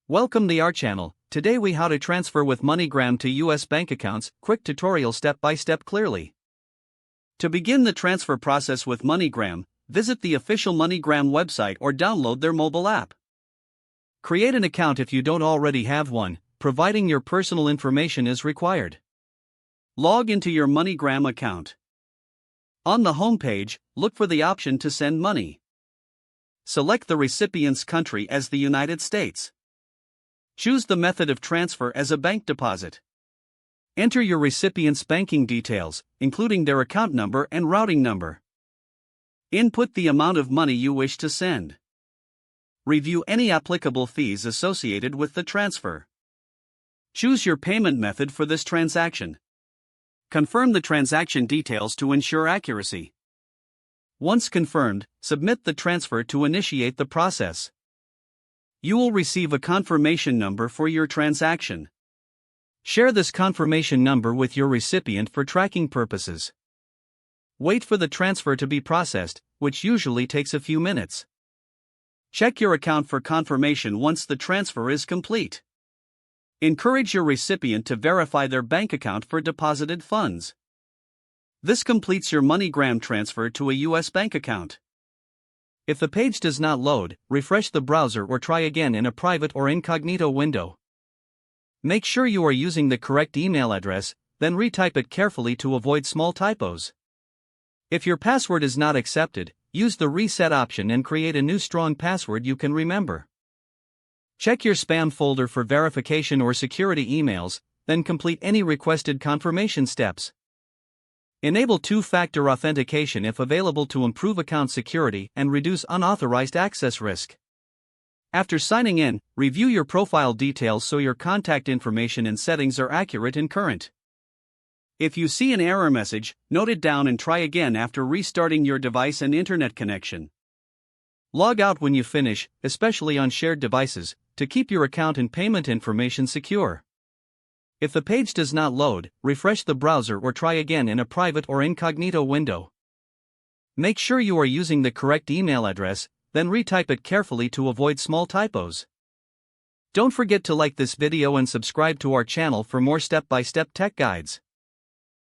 Welcome to our channel. Today we how to transfer with MoneyGram to US bank accounts. Quick tutorial step by step clearly. To begin the transfer process with MoneyGram, visit the official MoneyGram website or download their mobile app. Create an account if you don't already have one, providing your personal information is required. Log into your MoneyGram account. On the home page, look for the option to send money. Select the recipient's country as the United States. Choose the method of transfer as a bank deposit. Enter your recipient's banking details, including their account number and routing number. Input the amount of money you wish to send. Review any applicable fees associated with the transfer. Choose your payment method for this transaction. Confirm the transaction details to ensure accuracy. Once confirmed, submit the transfer to initiate the process. You will receive a confirmation number for your transaction. Share this confirmation number with your recipient for tracking purposes. Wait for the transfer to be processed, which usually takes a few minutes. Check your account for confirmation once the transfer is complete. Encourage your recipient to verify their bank account for deposited funds. This completes your MoneyGram transfer to a US bank account. If the page does not load, refresh the browser or try again in a private or incognito window. Make sure you are using the correct email address, then retype it carefully to avoid small typos. If your password is not accepted, use the reset option and create a new strong password you can remember. Check your spam folder for verification or security emails, then complete any requested confirmation steps. Enable two-factor authentication if available to improve account security and reduce unauthorized access risk. After signing in, review your profile details so your contact information and settings are accurate and current. If you see an error message, note it down and try again after restarting your device and internet connection. Log out when you finish, especially on shared devices, to keep your account and payment information secure. If the page does not load, refresh the browser or try again in a private or incognito window. Make sure you are using the correct email address, then retype it carefully to avoid small typos. Don't forget to like this video and subscribe to our channel for more step-by-step tech guides.